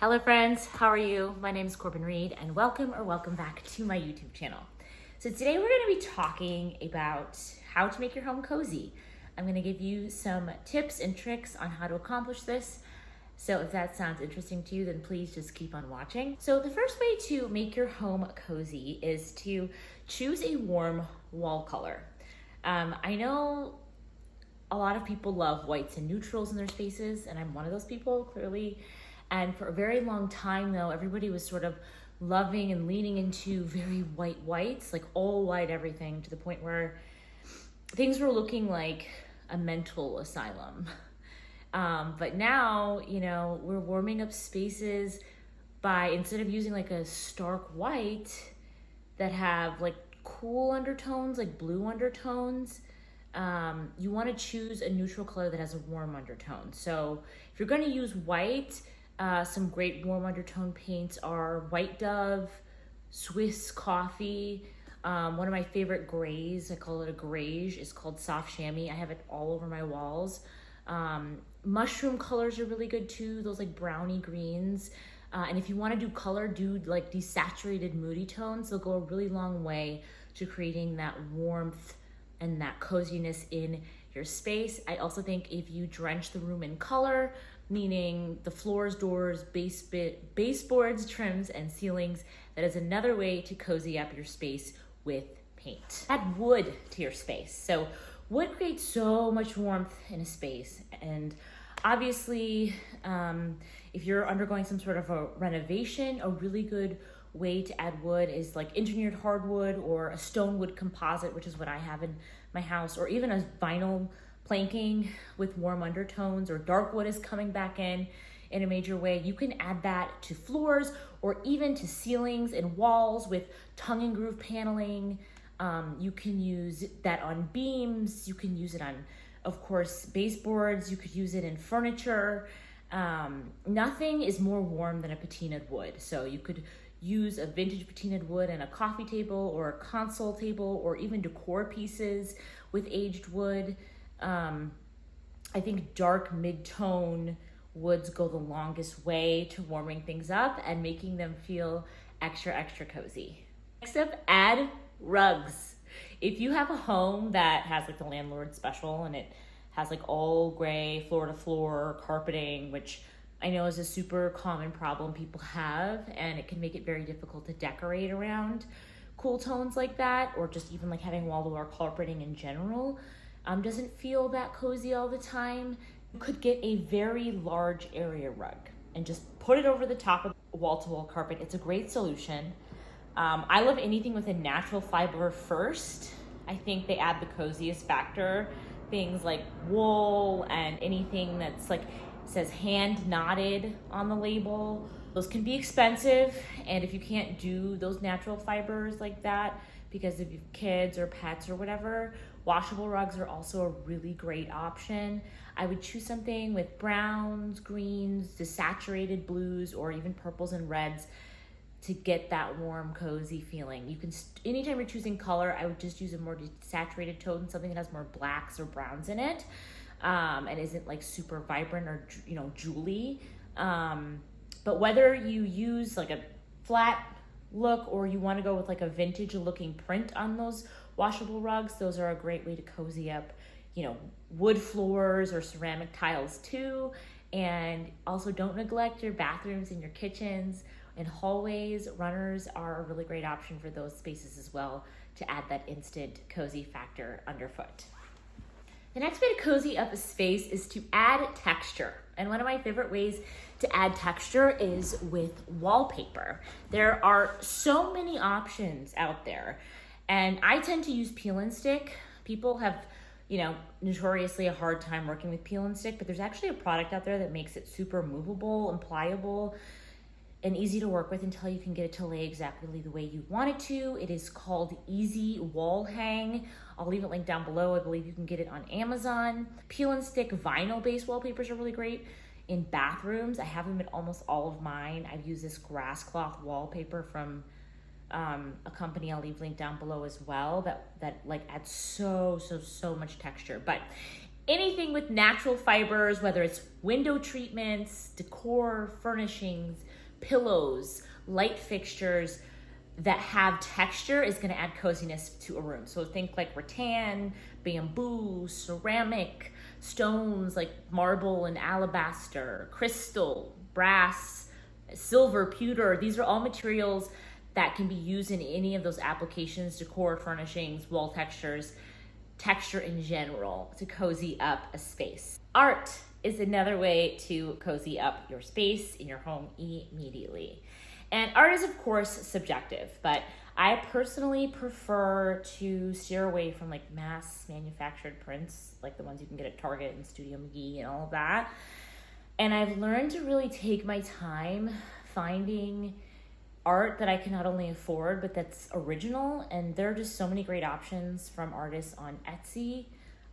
Hello friends, how are you? My name is Corbin Reed and welcome back to my YouTube channel. So today we're going to be talking about how to make your home cozy. I'm going to give you some tips and tricks on how to accomplish this. So if that sounds interesting to you, then please just keep on watching. So the first way to make your home cozy is to choose a warm wall color. I know a lot of people love whites and neutrals in their spaces, and I'm one of those people, clearly. And for a very long time, though, everybody was sort of loving and leaning into very white whites, like all white everything, to the point where things were looking like a mental asylum. But now, we're warming up spaces by, instead of using like a stark white that have like cool undertones, like blue undertones, you want to choose a neutral color that has a warm undertone. So if you're going to use white, some great warm undertone paints are White Dove, Swiss Coffee. One of my favorite grays, I call it a greige, is called Soft Chamois. I have it all over my walls. Mushroom colors are really good too, those like browny greens. And if you want to do color, do like desaturated moody tones. They'll go a really long way to creating that warmth and that coziness in your space. I also think if you drench the room in color, meaning the floors, doors, baseboards, trims, and ceilings, that is another way to cozy up your space with paint. Add wood to your space. So wood creates so much warmth in a space, and obviously if you're undergoing some sort of a renovation, a really good way to add wood is like engineered hardwood or a stone wood composite, which is what I have in my house, or even a vinyl planking with warm undertones, or dark wood is coming back in a major way. You can add that to floors or even to ceilings and walls with tongue and groove paneling. You can use that on beams. You can use it on, of course, baseboards. You could use it in furniture. Nothing is more warm than a patinaed wood. So you could use a vintage patinaed wood in a coffee table or a console table, or even decor pieces with aged wood. I think dark mid-tone woods go the longest way to warming things up and making them feel extra cozy. Next up, add rugs. If you have a home that has like the landlord special and it has like all gray floor to floor carpeting, which I know is a super common problem people have, and it can make it very difficult to decorate around cool tones like that, or just even like having wall-to-wall carpeting in general doesn't feel that cozy all the time. You could get a very large area rug and just put it over the top of wall-to-wall carpet. It's a great solution. I love anything with a natural fiber first. I think they add the coziest factor. Things like wool and anything that's like says hand knotted on the label. Those can be expensive, and if you can't do those natural fibers like that because of your kids or pets or whatever, washable rugs are also a really great option. I would choose something with browns, greens, desaturated blues, or even purples and reds to get that warm, cozy feeling. You can, anytime you're choosing color, I would just use a more desaturated tone, something that has more blacks or browns in it, and isn't like super vibrant or jewelly. But whether you use like a flat look or you want to go with like a vintage looking print on those washable rugs, those are a great way to cozy up, wood floors or ceramic tiles too. And also don't neglect your bathrooms and your kitchens and hallways. Runners are a really great option for those spaces as well to add that instant cozy factor underfoot. The next way to cozy up a space is to add texture. And one of my favorite ways to add texture is with wallpaper. There are so many options out there, and I tend to use peel and stick. People have, notoriously a hard time working with peel and stick, but there's actually a product out there that makes it super movable and pliable and easy to work with until you can get it to lay exactly the way you want it to. It is called Easy Wall Hang. I'll leave a link down below. I believe you can get it on Amazon. Peel and stick vinyl-based wallpapers are really great in bathrooms. I have them in almost all of mine. I've used this grass cloth wallpaper from a company I'll leave link down below as well that like adds so much texture. But anything with natural fibers, whether it's window treatments, decor, furnishings, pillows, light fixtures that have texture is going to add coziness to a room. So think like rattan, bamboo, ceramic, stones like marble and alabaster, crystal, brass, silver, pewter. These are all materials that can be used in any of those applications, decor, furnishings, wall textures, texture in general, to cozy up a space. Art is another way to cozy up your space in your home immediately. And art is, of course, subjective, but I personally prefer to steer away from like mass manufactured prints, like the ones you can get at Target and Studio McGee and all of that. And I've learned to really take my time finding art that I can not only afford, but that's original. And there are just so many great options from artists on Etsy,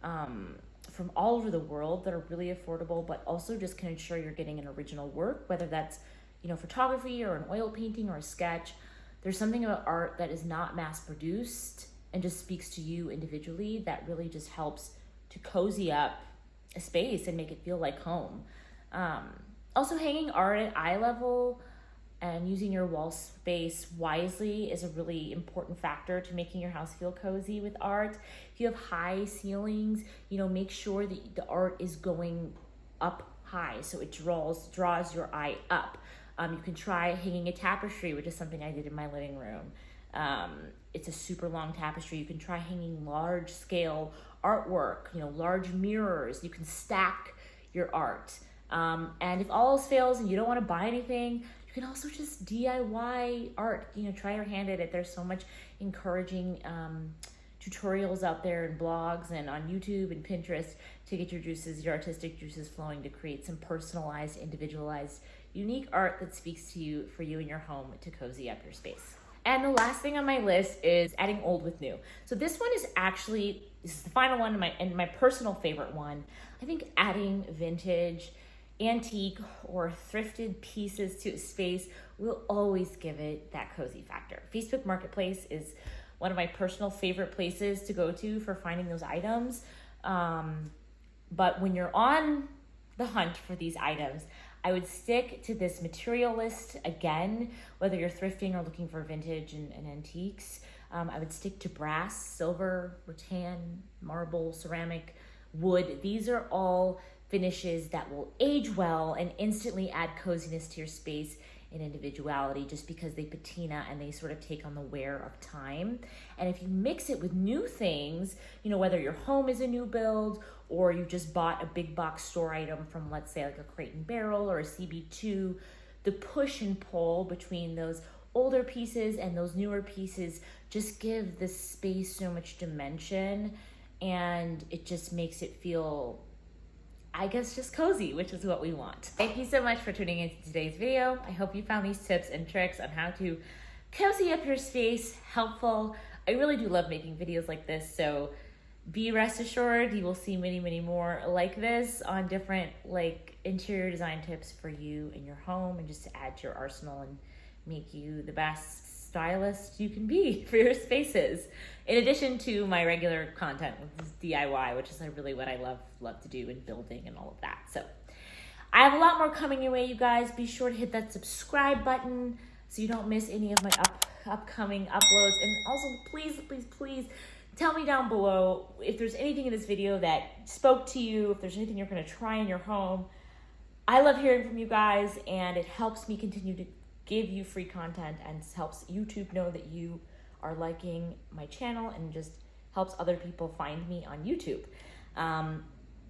from all over the world, that are really affordable, but also just can ensure you're getting an original work, whether that's, you know, photography or an oil painting or a sketch. There's something about art that is not mass produced and just speaks to you individually that really just helps to cozy up a space and make it feel like home. Also, hanging art at eye level and using your wall space wisely is a really important factor to making your house feel cozy with art. If you have high ceilings, you know, make sure that the art is going up high so it draws your eye up. You can try hanging a tapestry, which is something I did in my living room. It's a super long tapestry. You can try hanging large scale artwork, you know, large mirrors. You can stack your art. And if all else fails and you don't want to buy anything, you can also just DIY art, you know, try your hand at it. There's so much encouraging tutorials out there and blogs and on YouTube and Pinterest to get your artistic juices flowing, to create some personalized, individualized, unique art that speaks to you for you in your home to cozy up your space. And the last thing on my list is adding old with new. So this one is actually, this is the final one and my personal favorite one. I think adding vintage, antique, or thrifted pieces to a space will always give it that cozy factor. Facebook Marketplace is one of my personal favorite places to go to for finding those items. But when you're on the hunt for these items, I would stick to this material list again, whether you're thrifting or looking for vintage and antiques. I would stick to brass, silver, rattan, marble, ceramic, wood. These are all finishes that will age well and instantly add coziness to your space and individuality, just because they patina and they sort of take on the wear of time. And if you mix it with new things, you know, whether your home is a new build or you just bought a big box store item from, let's say, like a Crate and Barrel or a CB2, the push and pull between those older pieces and those newer pieces just give the space so much dimension, and it just makes it feel, I guess, just cozy, which is what we want. Thank you so much for tuning into today's video. I hope you found these tips and tricks on how to cozy up your space helpful. I really do love making videos like this, so be rest assured you will see many, many more like this on different like interior design tips for you in your home, and just to add to your arsenal and make you the best stylist you can be for your spaces. In addition to my regular content, which is DIY, which is really what I love to do in building and all of that. So I have a lot more coming your way, you guys. Be sure to hit that subscribe button so you don't miss any of my upcoming uploads. And also, please tell me down below if there's anything in this video that spoke to you, if there's anything you're going to try in your home. I love hearing from you guys, and it helps me continue to give you free content and helps YouTube know that you are liking my channel, and just helps other people find me on YouTube.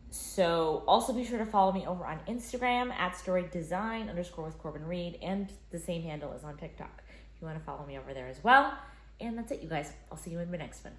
So also be sure to follow me over on Instagram at @storydesign_with_Corbin Reed, and the same handle is on TikTok if you want to follow me over there as well. And that's it, you guys. I'll see you in my next one.